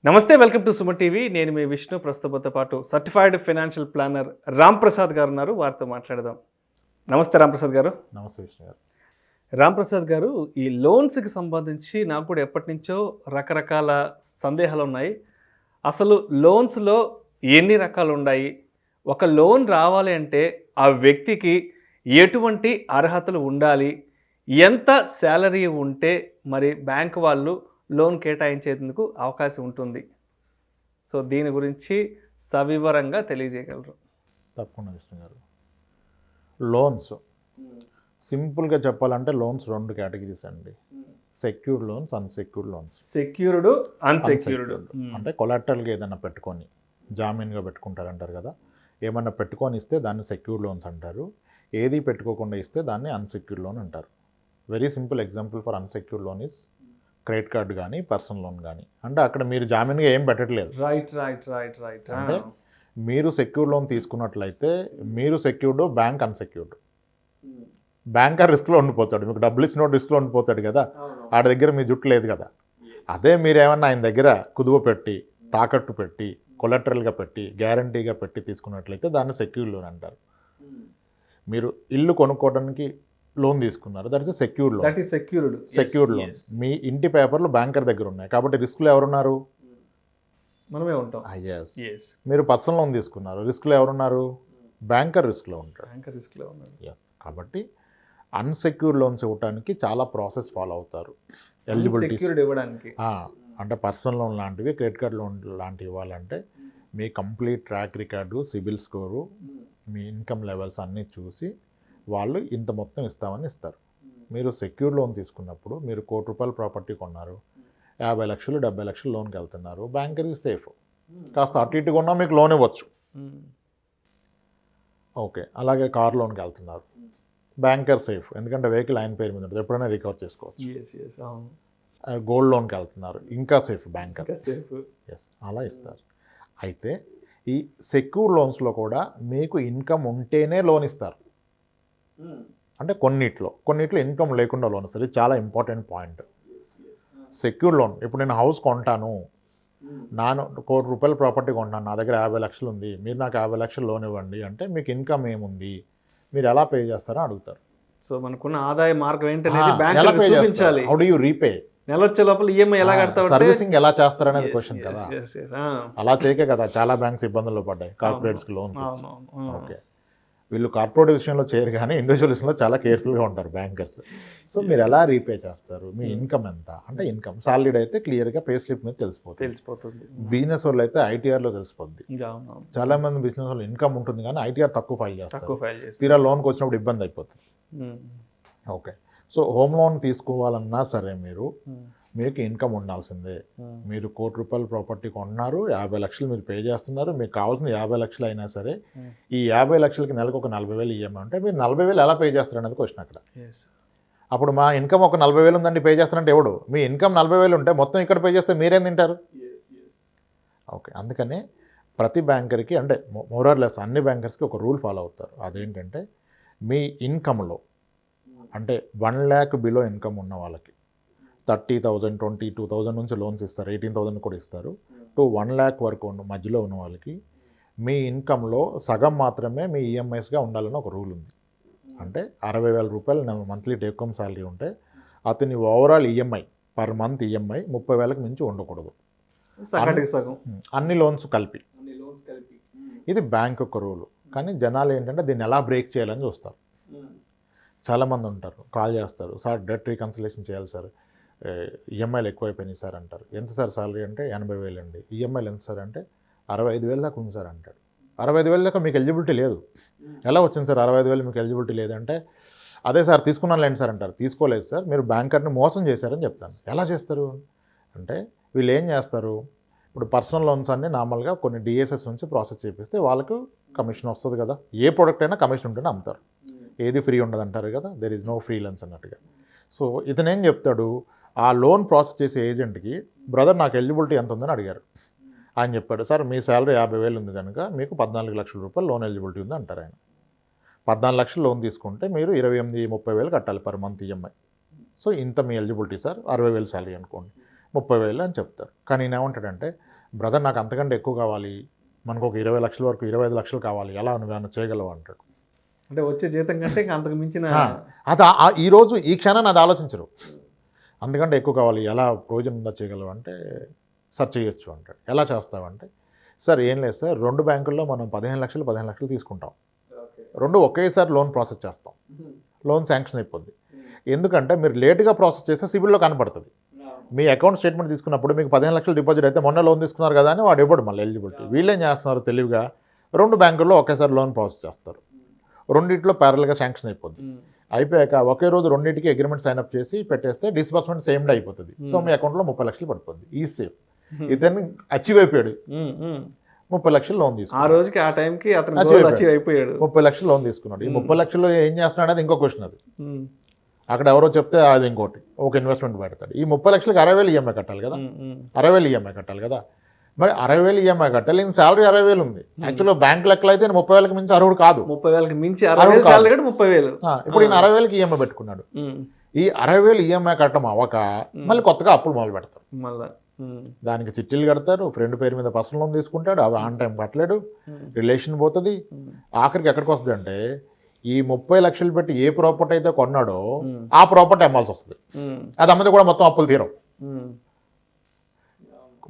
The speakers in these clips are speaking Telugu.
నమస్తే, వెల్కమ్ టు సుమన్ టీవీ. నేను మీ విష్ణు. ప్రస్తుతంతో పాటు సర్టిఫైడ్ ఫైనాన్షియల్ ప్లానర్ రాంప్రసాద్ గారు ఉన్నారు. వారితో మాట్లాడదాం. నమస్తే రాంప్రసాద్ గారు. నమస్తే విష్ణు గారు. రాంప్రసాద్ గారు, ఈ లోన్స్కి సంబంధించి నాకు కూడా ఎప్పటి నుంచో రకరకాల సందేహాలు ఉన్నాయి. అసలు లోన్స్లో ఎన్ని రకాలు ఉన్నాయి? ఒక లోన్ రావాలి అంటే ఆ వ్యక్తికి ఎటువంటి అర్హతలు ఉండాలి? ఎంత శాలరీ ఉంటే మరి బ్యాంక్ వాళ్ళు లోన్ కేటాయించేందుకు అవకాశం ఉంటుంది? సో దీని గురించి సవివరంగా తెలియజేయగలరు? తప్పకుండా విష్ణు గారు. లోన్స్ సింపుల్గా చెప్పాలంటే లోన్స్ రెండు కేటగిరీస్ అండి. Secured loans, unsecured loans. Secured, unsecured అంటే కొలాటరల్గా ఏదైనా పెట్టుకొని జామీన్గా పెట్టుకుంటారంటారు కదా, ఏమన్నా పెట్టుకొని ఇస్తే దాన్ని సెక్యూర్డ్ లోన్స్ అంటారు. ఏది పెట్టుకోకుండా ఇస్తే దాన్ని అన్సెక్యూర్డ్ లోన్ అంటారు. Very simple example for unsecured loan is credit card కానీ పర్సనల్ లోన్ కానీ. అంటే అక్కడ మీరు జామీన్గా ఏం పెట్టట్లేదు. రైట్. అంటే మీరు సెక్యూర్డ్ లోన్ తీసుకున్నట్లయితే మీరు సెక్యూర్డ్, బ్యాంక్ అన్సెక్యూర్డ్. బ్యాంకర్ రిస్క్లో ఉండిపోతాడు, మీకు డబ్బులు ఇచ్చినోడు రిస్క్లో ఉండిపోతాడు కదా, ఆడ దగ్గర మీ జుట్టు లేదు కదా. అదే మీరేమన్నా ఆయన దగ్గర కుదువ పెట్టి, తాకట్టు పెట్టి, కొలెటరల్గా పెట్టి, గ్యారంటీగా పెట్టి తీసుకున్నట్లయితే దాన్ని సెక్యూర్డ్ లోన్ అంటారు. మీరు ఇల్లు కొనుక్కోవడానికి లోన్ తీసుకున్నారు, that is secured loan. Secured loan. మీ ఇంటి పేపర్లు బ్యాంకర్ దగ్గర ఉన్నాయి కాబట్టి రిస్క్లో ఎవరున్నారు? మనమే ఉంటాం. మీరు పర్సనల్ లోన్ తీసుకున్నారు, రిస్క్లో ఎవరున్నారు? బ్యాంకర్ రిస్క్లో ఉంటారు. ఎస్. కాబట్టి అన్సెక్యూర్డ్ లోన్స్ ఇవ్వడానికి చాలా ప్రాసెస్ ఫాలో అవుతారు. ఎలిజిబిలిటీ ఇవ్వడానికి అంటే పర్సనల్ లోన్ లాంటివి, క్రెడిట్ కార్డ్ లోన్ లాంటివి ఇవ్వాలంటే మీ complete track record, CIBIL score, మీ ఇన్కమ్ లెవెల్స్ అన్నీ చూసి వాళ్ళు ఇంత మొత్తం ఇస్తామని ఇస్తారు. మీరు సెక్యూర్డ్ లోన్ తీసుకున్నప్పుడు మీరు ₹1,00,00,000 ప్రాపర్టీ కొన్నారు, 50 లక్షలు 70 లక్షలు లోన్కి వెళ్తున్నారు, బ్యాంకర్కి సేఫ్. కాస్త అటు ఇటు కొన్నా మీకు లోన్ ఇవ్వచ్చు. ఓకే. అలాగే కార్ లోన్కి వెళ్తున్నారు, బ్యాంకర్ సేఫ్, ఎందుకంటే వెహికల్ ఆయన పేరు మీద ఉంటుంది, ఎప్పుడైనా రికవర్ చేసుకోవచ్చు. గోల్డ్ లోన్కి వెళ్తున్నారు, ఇంకా సేఫ్, బ్యాంకర్ సేఫ్. ఎస్, అలా ఇస్తారు. అయితే ఈ సెక్యూర్ లోన్స్లో కూడా మీకు ఇన్కమ్ ఉంటేనే లోన్ ఇస్తారు. అంటే కొన్నిట్లో ఇన్కమ్ లేకుండా లోన్ ఇస్తారు. ఇది చాలా ఇంపార్టెంట్ పాయింట్. సెక్యూర్ లోన్, ఇప్పుడు నేను హౌస్ కొంటాను, నాను ₹1,00,00,000 ప్రాపర్టీ కొంటాను, నా దగ్గర 50 లక్షలు ఉంది, మీరు నాకు 50 లక్షలు లోన్ ఇవ్వండి అంటే మీకు ఇన్కమ్ ఏముంది, మీరు ఎలా పే చేస్తారో అడుగుతారు. సో మనకున్న ఆదాయ మార్గం ఏంటనేది బ్యాంక్ చూపించాలి. How do you repay? నెల వచ్చే లోపల ఈఎంఐ ఎలా కడతారు, సర్వీసింగ్ ఎలా చేస్తారనేది క్వశ్చన్ కదా. అలా చేయకే కదా చాలా బ్యాంక్స్ ఇబ్బందుల్లో పడ్డాయి కార్పొరేట్స్కి లోన్స్. ఓకే, వీళ్ళు కార్పొరేట్ విషయంలో చేయరు కానీ ఇండివిజువల్ విషయంలో చాలా కేర్ఫుల్గా ఉంటారు బ్యాంకర్స్. సో మీరు ఎలా రీపే చేస్తారు, మీ ఇన్కమ్ ఎంత అంటే, ఇన్కమ్ సాలరీడ్ అయితే క్లియర్గా పే స్లిప్ మీద తెలిసిపోతుంది. బిజినెస్ వాళ్ళు అయితే ఐటీఆర్లో తెలిసిపోద్ది. చాలా మంది బిజినెస్ వాళ్ళు ఇన్కమ్ ఉంటుంది కానీ ఐటీఆర్ తక్కువ ఫైల్ చేస్తారు, తీరా లోన్కి వచ్చినప్పుడు ఇబ్బంది అయిపోతుంది. ఓకే. సో హోమ్ లోన్ తీసుకోవాలన్నా సరే మీకు ఇన్కమ్ ఉండాల్సిందే. మీరు ₹1,00,00,000 ప్రాపర్టీ కొంటున్నారు, 50 లక్షలు మీరు పే చేస్తున్నారు, మీకు కావాల్సిన 50 లక్షలు అయినా సరే ఈ 50 లక్షలకి నెలకు ఒక 40,000 ఈఎంఐ అంటే మీరు 40,000 ఎలా పే చేస్తారు అనేది క్వశ్చన్ అక్కడ. అప్పుడు మా ఇన్కమ్ ఒక 40,000 ఉందండి, పే చేస్తారంటే ఎవడు? మీ ఇన్కమ్ 40,000 ఉంటే మొత్తం ఇక్కడ పే చేస్తే మీరేం తింటారు? ఓకే. అందుకనే ప్రతి బ్యాంకర్కి, అంటే మోరార్లెస్ అన్ని బ్యాంకర్స్కి ఒక రూల్ ఫాలో అవుతారు. అదేంటంటే మీ ఇన్కమ్లో అంటే 1 lakh బిలో ఇన్కమ్ ఉన్న వాళ్ళకి 30,000, 22,000 నుంచి లోన్స్ ఇస్తారు, 18,000 కూడా ఇస్తారు. టు 1 lakh వరకు మధ్యలో ఉన్న వాళ్ళకి మీ ఇన్కంలో సగం మాత్రమే మీ ఈఎంఐస్గా ఉండాలని ఒక రూల్ ఉంది. అంటే ₹60,000 మంత్లీ టేక్ హోమ్ శాలరీ ఉంటే అతని overall EMI per month EMI 30,000కి మించి ఉండకూడదు, అన్ని లోన్స్ కలిపి. ఇది బ్యాంక్ యొక్క రూలు. కానీ జనాలు ఏంటంటే దీన్ని ఎలా బ్రేక్ చేయాలని చూస్తారు. చాలామంది ఉంటారు, కాల్ చేస్తారు, సార్ డెట్ రీకన్సిలేషన్ చేయాలి సార్, ఈఎంఐలు ఎక్కువైపోయినాయి సార్ అంటారు. ఎంత సార్ సాలరీ అంటే 80,000 అండి, ఈఎంఐలు ఎంత సార్ అంటే 65,000 దాకా ఉంది సార్ అంటాడు. 65,000 దాకా మీకు ఎలిజిబిలిటీ లేదు. ఎలా వచ్చింది సార్ 65,000 మీకు ఎలిజిబిలిటీ లేదంటే, అదే సార్ తీసుకున్నాను లేండి సార్ అంటారు. తీసుకోలేదు సార్, మీరు బ్యాంకర్ని మోసం చేశారని చెప్తాను. ఎలా చేస్తారు అంటే వీళ్ళు ఏం చేస్తారు, ఇప్పుడు పర్సనల్ లోన్స్ అన్నీ నార్మల్గా కొన్ని డిఎస్ఎస్ నుంచి ప్రాసెస్ చేపిస్తే వాళ్ళకు కమిషన్ వస్తుంది కదా. ఏ ప్రోడక్ట్ అయినా కమిషన్ ఉంటేనే అమ్ముతారు, ఏది ఫ్రీ ఉండదు అంటారు కదా, there is no free lunch అన్నట్టుగా. సో ఇతను ఏం చెప్తాడు, ఆ లోన్ ప్రాసెస్ చేసే ఏజెంట్కి, బ్రదర్ నాకు ఎలిజిబిలిటీ ఎంత ఉందని అడిగారు. ఆయన చెప్పాడు, సార్ మీ శాలరీ 50,000 ఉంది కనుక మీకు ₹14 లక్షల లోన్ ఎలిజిబిలిటీ ఉంది అంటారు ఆయన. 14 లక్షలు లోన్ తీసుకుంటే మీరు 28-30,000 కట్టాలి పర్ మంత్ ఈఎంఐ. సో ఇంత మీ ఎలిజిబిలిటీ సార్, 60,000 శాలరీ అనుకోండి, 30,000 అని చెప్తారు. కానీ నేను ఏమంటాడంటే బ్రదర్ నాకు అంతకంటే ఎక్కువ కావాలి, మనకు ఒక 20 లక్షల వరకు 25 లక్షలు కావాలి, ఎలా నువ్వు చేయగలవు అంటాడు. అంటే వచ్చే జీతం కంటే ఇంకా అంతకు మించిన అది ఈరోజు ఈ క్షణాన్ని అది ఆలోచించరు. అందుకంటే ఎక్కువ కావాలి, ఎలా ప్రయోజనం ఉందా చేయగలవు అంటే సార్ చేయొచ్చు అంటాడు. ఎలా చేస్తావంటే సార్ ఏం లేదు సార్, 2 బ్యాంకుల్లో మనం 15 లక్షలు తీసుకుంటాం, 2 ఒకేసారి లోన్ ప్రాసెస్ చేస్తాం, లోన్ శాంక్షన్ అయిపోద్ది. ఎందుకంటే మీరు లేట్గా ప్రాసెస్ చేస్తే సిబిల్లో కనపడుతుంది. మీ అకౌంట్ స్టేట్మెంట్ తీసుకున్నప్పుడు మీకు 15 లక్షలు డిపాజిట్ అయితే మొన్న లోన్ తీసుకున్నారు కదా అని వాడు ఇవ్వడు మళ్ళీ ఎలిజిబిలిటీ. వీళ్ళేం చేస్తున్నారు తెలివిగా 2 బ్యాంకుల్లో ఒకేసారి లోన్ ప్రాసెస్ చేస్తారు, రెండిట్లో ప్యారల్గా శాంక్షన్ అయిపోద్ది. అయిపోయాక ఒకే రోజు రెండింటికి అగ్రిమెంట్ సైన్అప్ చేసి పెట్టేస్తే డిస్బర్స్మెంట్ సేమ్ డే అయిపోతుంది. సో మీ అకౌంట్లో 30 లక్షలు పడిపోద్ది. ఈ సేఫ్ ఇతన్ని అచీవ్ అయిపోయాడు, 30 లక్షలు లోన్ తీసుకున్నాడు. ఆ రోజుకి ఆ టైంకి అతను అచీవ్ అయిపోయాడు, 30 లక్షలు లోన్ తీసుకున్నాడు. ఈ 30 లక్షల్లో ఏం చేస్తున్నాడు అనేది ఇంకో క్వశ్చన్. అది అక్కడ ఎవరో చెప్తే అది ఇంకోటి, ఒక ఇన్వెస్ట్మెంట్ పెడతాడు. ఈ 30 లక్షలకి 60,000 ఈఎంఐ కట్టాలి కదా, 60,000 ఈఎంఐ కట్టాలి కదా. మరి 60,000 ఈఎంఐ కట్టాలి, ఈయన శాలరీ 60,000 ఉంది. యాక్చువల్గా బ్యాంక్ లెక్కలు అయితే 30,000కి మించి అర్హుడు కాదు, 30,000కి మించి 30,000. ఇప్పుడు ఈయన 60,000కి ఈఎంఐ పెట్టుకున్నాడు. ఈ 60,000 ఈఎంఐ కట్టడం అవ్వక మళ్ళీ కొత్తగా అప్పులు మొదలు పెడతారు. దానికి చిట్టీలు కడతారు, ఫ్రెండ్ పేరు మీద పర్సనల్ లోన్ తీసుకుంటాడు, అవి ఆన్ టైం కట్టలేడు, రిలేషన్ పోతుంది. ఆఖరికి ఎక్కడికి వస్తుంది అంటే ఈ 30 లక్షలు పెట్టి ఏ ప్రాపర్టీ అయితే కొన్నాడో ఆ ప్రాపర్టీ అమ్మాల్సి వస్తుంది. అది అమ్మది కూడా మొత్తం అప్పులు తీరవు.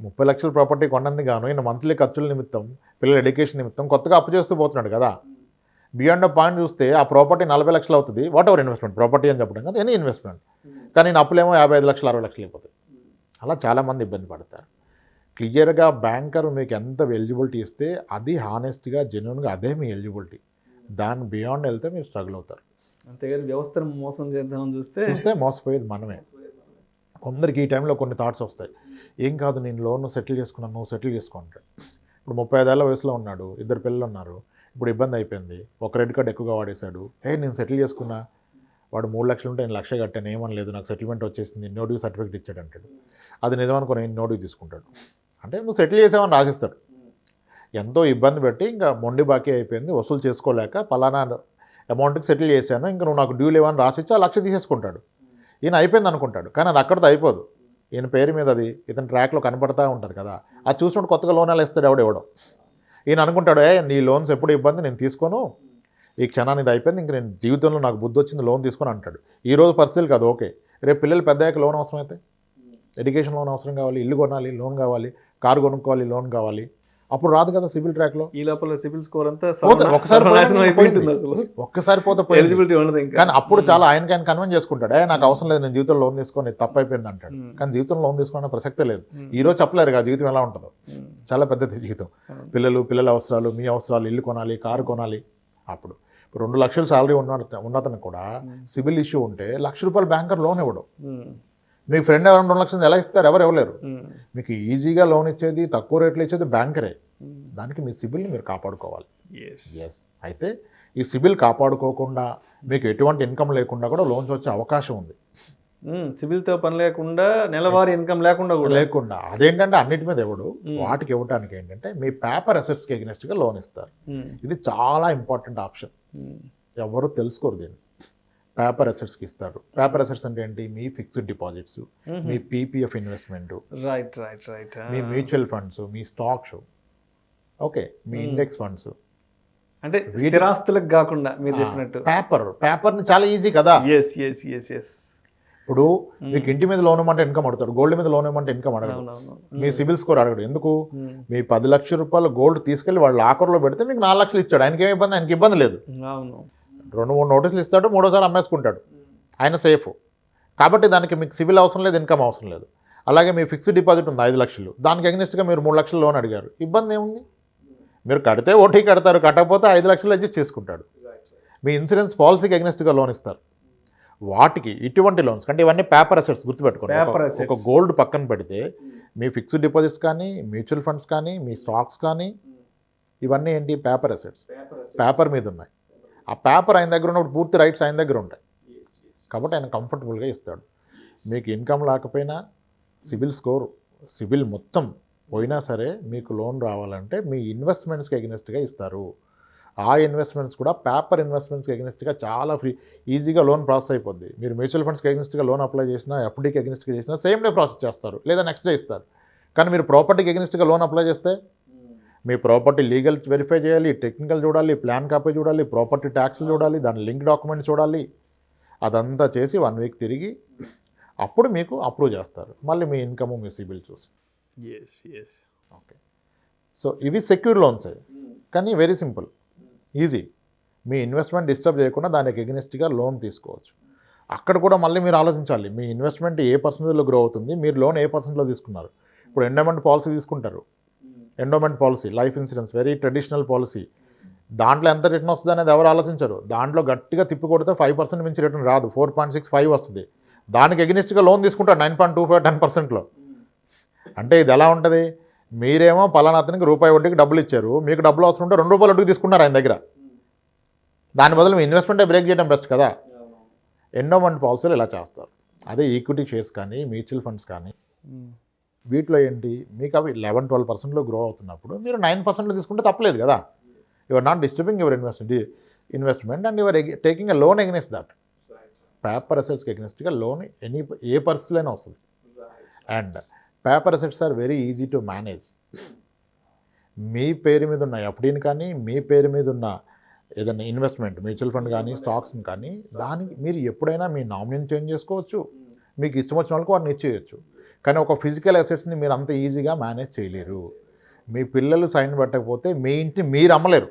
30 లక్షల ప్రాపర్టీ కొన్నందుకు గాను ఈయన మంత్లీ ఖర్చుల నిమిత్తం, పిల్లల ఎడ్యుకేషన్ నిమిత్తం కొత్తగా అప్పు చేస్తూ పోతున్నాడు కదా. బియాండ్ ఆఫ్ పాయింట్ చూస్తే ఆ ప్రాపర్టీ 40 లక్షలు అవుతుంది, వాట్ ఎవర్ ఇన్వెస్ట్మెంట్, ప్రాపర్టీ అని చెప్పడం కదా, ఎనీ ఇన్వెస్ట్మెంట్. కానీ నేను అప్పులేమో 55 లక్షలు 60 లక్షలు అయిపోతాయి. అలా చాలామంది ఇబ్బంది పడతారు. క్లియర్గా బ్యాంకర్ మీకు ఎంత ఎలిజిబిలిటీ ఇస్తే అది హానెస్ట్గా జెన్యున్గా అదే మీ ఎలిజిబిలిటీ. దాని బియాండ్ వెళ్తే మీరు స్ట్రగుల్ అవుతారు. అంతేగాని వ్యవస్థను మోసం చేద్దామని చూస్తే మోసపోయేది మనమే. కొందరికి ఈ టైంలో కొన్ని థాట్స్ వస్తాయి, ఏం కాదు నేను లోన్ సెటిల్ చేసుకున్నాను, నువ్వు సెటిల్ చేసుకో అంటాడు. ఇప్పుడు 35 ఏళ్ళ వయసులో ఉన్నాడు, 2 పిల్లలు ఉన్నారు, ఇప్పుడు ఇబ్బంది అయిపోయింది, ఒక క్రెడిట్ కార్డు ఎక్కువగా వాడేశాడు. నేను సెటిల్ చేసుకున్నా, వాడు 3 లక్షలు ఉంటే నేను 1,00,000 కట్టాను, ఏమని లేదు, నాకు సెటిల్మెంట్ వచ్చేసింది, నోటివ్ సర్టిఫికేట్ ఇచ్చాడు అంటాడు. అది నిజమనుకుని నోటివ్ తీసుకుంటాడు. అంటే నువ్వు సెటిల్ చేసావని రాసిస్తాడు. ఎంతో ఇబ్బంది పెట్టి ఇంకా మొండి బాకీ అయిపోయింది, వసూలు చేసుకోలేక పలానా అమౌంట్కి సెటిల్ చేశాను, ఇంకా నువ్వు నాకు డ్యూ లేవని రాసిచ్చి ఆ 1,00,000 తీసేసుకుంటాడు. ఈయన అయిపోయింది అనుకుంటాడు, కానీ అది అక్కడితో అయిపోదు. ఈయన పేరు మీద అది ఇతని ట్రాక్లో కనపడతా ఉంటుంది కదా, అది చూసినప్పుడు కొత్తగా లోన్ ఎలా ఇస్తాడు ఎవడో. ఈయన అనుకుంటాడు, నీ లోన్స్ ఎప్పుడు ఇబ్బంది, నేను తీసుకోను, ఈ క్షణాన్ని ఇది అయిపోయింది, ఇంక నేను జీవితంలో నాకు బుద్ధి వచ్చింది, లోన్ తీసుకొని అంటాడు. ఈరోజు పరిస్థితులు కాదు, ఓకే, రేపు పిల్లలు పెద్దయ్యాక లోన్ అవసరం అయితే, ఎడ్యుకేషన్ లోన్ అవసరం కావాలి, ఇల్లు కొనాలి లోన్ కావాలి, కారు కొనుక్కోవాలి లోన్ కావాలి, అప్పుడు రాదు కదా సిబిల్ ట్రాక్లో. ఈ లోపల సిబిల్ స్కోర్ అంతా ఒక్కసారి పోతే ఎలిజిబిలిటీ ఉండదు. కానీ అప్పుడు చాలా ఆయన కన్విన్స్ చేసుకుంటాడు, నాకు అవసరం లేదు, నేను జీవితంలో లోన్ తీసుకొని తప్పైపోయింది అంటాడు. కానీ జీవితంలో లోన్ తీసుకునే ప్రసక్తే లేదు. ఈ రోజు చెప్పలేరు కదా జీవితం ఎలా ఉంటుందో, చాలా పెద్దది జీవితం. పిల్లల అవసరాలు, మీ అవసరాలు, ఇల్లు కొనాలి, కారు కొనాలి. అప్పుడు 2 లక్షలు శాలరీ ఉన్నతను కూడా సిబిల్ ఇష్యూ ఉంటే ₹1,00,000 బ్యాంకర్ లోన్ ఇవ్వడం. మీకు ఫ్రెండ్ ఎవరైనా 2 లక్షలు ఎలా ఇస్తారు, ఎవరు ఇవ్వలేరు. మీకు ఈజీగా లోన్ ఇచ్చేది, తక్కువ రేట్లు ఇచ్చేది బ్యాంకరే. దానికి మీ సిబిల్ని మీరు కాపాడుకోవాలి. అయితే ఈ సిబిల్ కాపాడుకోకుండా మీకు ఎటువంటి ఇన్కమ్ లేకుండా కూడా లోన్స్ వచ్చే అవకాశం ఉంది. సిబిల్తో పని లేకుండా, నెలవారీ ఇన్కమ్ లేకుండా అదేంటంటే అన్నిటి మీద ఇవ్వడు. వాటికి ఇవ్వడానికి ఏంటంటే మీ పేపర్ అసెట్స్కి ఎగ్నెస్ట్గా లోన్ ఇస్తారు. ఇది చాలా ఇంపార్టెంట్ ఆప్షన్, ఎవరు తెలుసుకోరు దీన్ని. పేపర్ అసెట్స్కి ఇస్తారు. పేపర్ అసెట్స్ అంటే ఏంటి, మీ ఫిక్స్డ్ డిపాజిట్స్, మీ పీపీఎఫ్ ఇన్వెస్ట్మెంట్, మీ మ్యూచువల్ ఫండ్స్, మీ స్టాక్స్, ఓకే, మీ ఇండెక్స్ ఫండ్స్, అంటే స్థిరాస్తులకు కాకుండా మీరు చెప్పినట్టు పేపర్ని చాలా ఈజీ కదా. ఇప్పుడు మీకు ఇంటి మీద లోన్ ఇవ్వమంటే ఇన్కమ్ అడుగుతాడు, గోల్డ్ మీద లోన్ ఇవ్వమంటే ఇన్కమ్ అడగడు, మీ సిబిల్ స్కోర్ అడగడు. ఎందుకు, మీ 10 లక్షల రూపాయలు గోల్డ్ తీసుకెళ్ళి వాళ్ళు లాకర్లో పెడితే మీకు 4 లక్షలు ఇచ్చాడు, ఆయనకి ఏమి ఇబ్బంది, ఆయనకి ఇబ్బంది లేదు. 2-3 నోటీసులు ఇస్తాడు, 3వసారి అమ్మేసుకుంటాడు, ఆయన సేఫ్. కాబట్టి దానికి మీకు సిబిల్ అవసరం లేదు, ఇన్కమ్ అవసరం లేదు. అలాగే మీ ఫిక్స్డ్ డిపాజిట్ ఉంది 5 లక్షలు, దానికి అగెనిస్ట్గా మీరు 3 లక్షలు లోన్ అడిగారు, ఇబ్బంది ఏముంది, మీరు కడితే ఓటీ కడతారు, కట్టకపోతే 5 లక్షలు అడ్జస్ట్ చేసుకుంటాడు. మీ ఇన్సూరెన్స్ పాలసీకి అగెనిస్ట్గా లోన్ ఇస్తారు. వాటికి ఇటువంటి లోన్స్ అంటే ఇవన్నీ పేపర్ అసెట్స్ గుర్తుపెట్టుకోండి. ఒక గోల్డ్ పక్కన పెడితే మీ ఫిక్స్డ్ డిపాజిట్స్ కానీ, మ్యూచువల్ ఫండ్స్ కానీ, మీ స్టాక్స్ కానీ, ఇవన్నీ ఏంటి, పేపర్ అసెట్స్, పేపర్ మీద ఉన్నాయి. ఆ పేపర్ ఆయన దగ్గర ఉన్నప్పుడు పూర్తి రైట్స్ ఆయన దగ్గర ఉంటాయి. కాబట్టి ఆయన కంఫర్టబుల్గా ఇస్తాడు. మీకు ఇన్కమ్ లేకపోయినా, సిబిల్ మొత్తం పోయినా సరే మీకు లోన్ రావాలంటే మీ ఇన్వెస్ట్మెంట్స్కి ఎగ్నెస్ట్గా ఇస్తారు. ఆ ఇన్వెస్ట్మెంట్స్ కూడా పేపర్ ఇన్వెస్ట్మెంట్స్కి ఎగ్నెస్ట్గా చాలా ఈజీగా లోన్ ప్రాసెస్ అయిపోద్ది. మీరు మ్యూచువల్ ఫండ్స్కి ఎగ్నెస్ట్గా లోన్ అప్లై చేసినా, ఎఫ్డీకి ఎగ్నెస్ట్గా చేసినా సేమ్ డే ప్రాసెస్ చేస్తారు, లేదా నెక్స్ట్ డే ఇస్తారు. కానీ మీరు ప్రాపర్టీకి ఎగెనిస్ట్గా లోన్ అప్లై చేస్తే మీ ప్రాపర్టీ లీగల్ వెరిఫై చేయాలి, టెక్నికల్ చూడాలి, ప్లాన్ కాపీ చూడాలి, ప్రాపర్టీ ట్యాక్స్లు చూడాలి, దాని లింక్ డాక్యుమెంట్ చూడాలి, అదంతా చేసి 1 వీక్ తిరిగి అప్పుడు మీకు అప్రూవ్ చేస్తారు. మళ్ళీ మీ ఇన్కమ్ మీ సిబిల్ చూసి. ఓకే, సో ఇవి సెక్యూర్ లోన్స్, కానీ వెరీ సింపుల్, ఈజీ. మీ ఇన్వెస్ట్మెంట్ డిస్టర్బ్ చేయకుండా దానికి ఎగెనిస్ట్గా లోన్ తీసుకోవచ్చు. అక్కడ కూడా మళ్ళీ మీరు ఆలోచించాలి, మీ ఇన్వెస్ట్మెంట్ ఏ పర్సెంటేజ్లో గ్రో అవుతుంది, మీరు లోన్ ఏ పర్సెంట్లో తీసుకున్నారు. ఇప్పుడు ఎండోమెంట్ పాలసీ తీసుకుంటారు, endowment policy, life insurance, very traditional policy. దాంట్లో ఎంత రిటర్న్ వస్తుంది అనేది ఎవరు ఆలోచించరు. దాంట్లో గట్టిగా తిప్పి కొడితే 5% మించి రిటర్న్ రాదు, 4.65 వస్తుంది. దానికి ఎగెనిస్ట్గా లోన్ తీసుకుంటారు 9.25, 10%లో. అంటే ఇది ఎలా ఉంటుంది, మీరేమో పలానా అతనికి రూపాయి వడ్డీకి డబ్బులు ఇచ్చారు, మీకు డబ్బులు అవసరం ఉంటే 2 రూపాయలు వడ్డీకి తీసుకున్నారు ఆయన దగ్గర. దాని బదులు మీ ఇన్వెస్ట్మెంటే బ్రేక్ చేయడం బెస్ట్ కదా. ఎండోమెంట్ పాలసీలు ఇలా చేస్తారు. అదే ఈక్విటీ షేర్స్ కానీ మ్యూచువల్ ఫండ్స్ కానీ వీటిలో ఏంటి, మీకు అవి 11-12%లో గ్రో అవుతున్నప్పుడు మీరు 9%లో తీసుకుంటే తప్పలేదు కదా. You are not disturbing your investment and your taking a loan against that. Paper అసెట్స్కి అగెనిస్ట్గా లోన్ ఏ పరిస్థితిలో అయినా వస్తుంది. And paper assets are very easy to manage. మీ పేరు మీద ఉన్న ఎఫ్డీని కానీ, మీ పేరు మీద ఉన్న ఏదైనా ఇన్వెస్ట్మెంట్ మ్యూచువల్ ఫండ్ కానీ, స్టాక్స్ని కానీ, దానికి మీరు ఎప్పుడైనా మీ నామినీని చేంజ్ చేసుకోవచ్చు, మీకు ఇష్టం వచ్చిన వాళ్ళకి వాటిని ఇచ్చేయచ్చు. కానీ ఒక ఫిజికల్ అసెట్స్ని మీరు అంత ఈజీగా మేనేజ్ చేయలేరు. మీ పిల్లలు సైన్ పెట్టకపోతే మీ ఇంటిని మీరు అమ్మలేరు.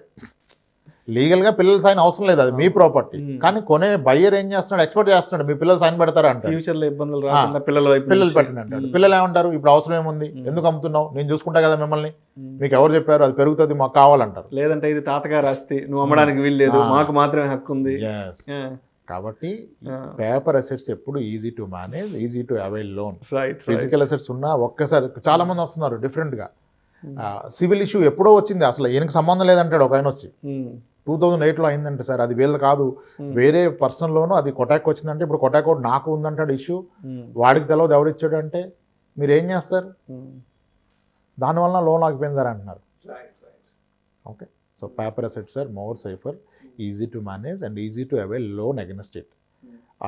లీగల్గా పిల్లల సైన్ అవసరం లేదు, అది మీ ప్రాపర్టీ. కానీ కొనే బయ్యర్ ఏం చేస్తున్నాడు, ఎక్స్పెక్ట్ చేస్తున్నాడు మీ పిల్లలు సైన్ పెడతారా అంటే, ఫ్యూచర్లో ఇబ్బందులు రాకుండా పిల్లలు పెట్టండి అంటాడు. పిల్లలు ఏమంటారు, ఇప్పుడు అవసరం ఏముంది, ఎందుకు అమ్ముతున్నావు, నేను చూసుకుంటా కదా మిమ్మల్ని, మీకు ఎవరు చెప్పారు, అది పెరుగుతుంది మాకు కావాలంటారు. లేదంటే ఇది తాతగారు ఆస్తి, నువ్వు అమ్మడానికి వీల్లేదు, మాకు మాత్రమే హక్కు ఉంది. కాబట్టి పేపర్ అసెట్స్ ఎప్పుడు easy to manage, easy to avail loan. Physical assets ఉన్నా ఒక్కసారి చాలా మంది వస్తున్నారు డిఫరెంట్గా. సివిల్ ఇష్యూ ఎప్పుడో వచ్చింది, అసలు ఈయనకి సంబంధం లేదంటాడు ఒక ఆయన వచ్చి. 2008లో అయిందంటే సార్, అది వీళ్ళు కాదు వేరే పర్సన్ లోను, అది కొటాక్ వచ్చిందంటే ఇప్పుడు కొటాక్ నాకు ఉందంటాడు ఇష్యూ, వాడికి తెలియదు ఎవరు ఇచ్చాడు అంటే మీరు ఏం చేస్తారు, దానివల్ల లోన్ ఆగిపోయింది సార్ అంటున్నారు. Okay, so paper assets are more safer, easy to manage and easy to avail loan against it.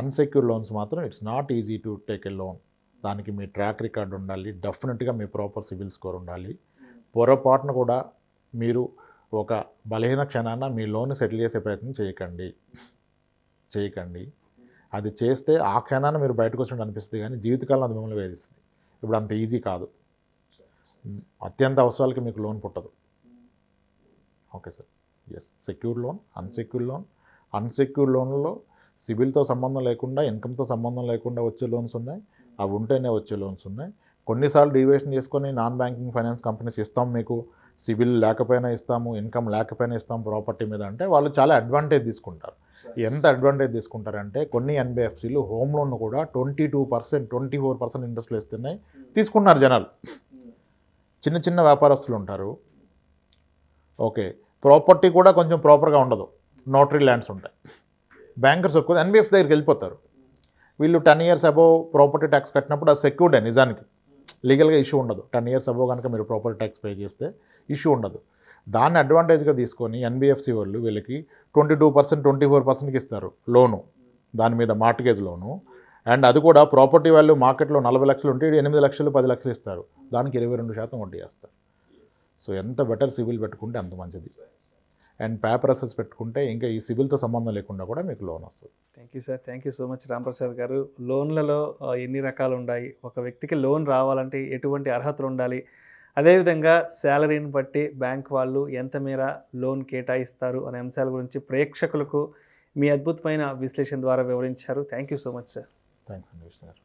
Unsecured loans మాత్రం it's not easy to take a loan. దానికి మీ ట్రాక్ రికార్డ్ ఉండాలి, డెఫినెట్గా మీ ప్రాపర్ సివిల్ స్కోర్ ఉండాలి. పొరపాటును కూడా మీరు ఒక బలహీన క్షణాన మీ లోన్ సెటిల్ చేసే ప్రయత్నం చేయకండి. అది చేస్తే ఆ క్షణాన మీరు బయటకు వచ్చినట్టు అనిపిస్తుంది, కానీ జీవితకాలం అది మిమ్మల్ని వేధిస్తుంది. ఇప్పుడు అంత ఈజీ కాదు, అత్యంత అవసరాలకి మీకు లోన్ పుట్టదు. Okay sir, yes, secured loan, unsecured లోన్లో సిబిల్తో సంబంధం లేకుండా, ఇన్కమ్తో సంబంధం లేకుండా వచ్చే లోన్స్ ఉన్నాయి, అవి ఉంటేనే వచ్చే లోన్స్ ఉన్నాయి. కొన్నిసార్లు డీవియేషన్ చేసుకొని నాన్ బ్యాంకింగ్ ఫైనాన్స్ కంపెనీస్ ఇస్తాం, మీకు సిబిల్ లేకపోయినా ఇస్తాము, ఇన్కమ్ లేకపోయినా ఇస్తాం ప్రాపర్టీ మీద అంటే వాళ్ళు చాలా అడ్వాంటేజ్ తీసుకుంటారు. ఎంత అడ్వాంటేజ్ తీసుకుంటారంటే కొన్ని ఎన్బిఎఫ్సీలు హోమ్ లోన్ కూడా 22%, 24% ఇంట్రెస్ట్లు ఇస్తున్నాయి, తీసుకున్నారు జనాలు. చిన్న చిన్న వ్యాపారస్తులు ఉంటారు, ఓకే, ప్రాపర్టీ కూడా కొంచెం ప్రాపర్గా ఉండదు, నోటరీ ల్యాండ్స్ ఉంటాయి, బ్యాంకర్స్ ఎక్కువ ఎన్బిఎఫ్సి దగ్గరికి వెళ్ళిపోతారు. వీళ్ళు 10 years అబోవ్ ప్రాపర్టీ ట్యాక్స్ కట్టినప్పుడు అది సెక్యూర్డే, నిజానికి లీగల్గా ఇష్యూ ఉండదు. 10 years అబోవ్ కనుక మీరు ప్రాపర్టీ ట్యాక్స్ పే చేస్తే ఇష్యూ ఉండదు. దాన్ని అడ్వాంటేజ్గా తీసుకొని ఎన్బిఎఫ్సి వాళ్ళు వీళ్ళకి 22%, 24%కి ఇస్తారు లోను, దాని మీద మార్టిగేజ్ లోను. అండ్ అది కూడా ప్రాపర్టీ వాల్యూ మార్కెట్లో 40 లక్షలు ఉంటే 8 లక్షలు 10 లక్షలు ఇస్తారు, దానికి 22% వడ్డీ వేస్తారు. సో ఎంత బెటర్ సివిల్ పెట్టుకుంటే అంత మంచిది. అండ్ పేపర్ అసెట్స్ పెట్టుకుంటే ఇంకా ఈ సిబిల్తో సంబంధం లేకుండా కూడా మీకు లోన్ వస్తుంది. Thank you sir, thank you so much Ramprasad గారు. లోన్లలో ఎన్ని రకాలు ఉన్నాయి, ఒక వ్యక్తికి లోన్ రావాలంటే ఎటువంటి అర్హతలు ఉండాలి, అదేవిధంగా శాలరీని బట్టి బ్యాంక్ వాళ్ళు ఎంత మేర లోన్ కేటాయిస్తారు అనే అంశాల గురించి ప్రేక్షకులకు మీ అద్భుతమైన విశ్లేషణ ద్వారా వివరించారు. Thank you so much sir. Thanks అండి విష్ణు గారు.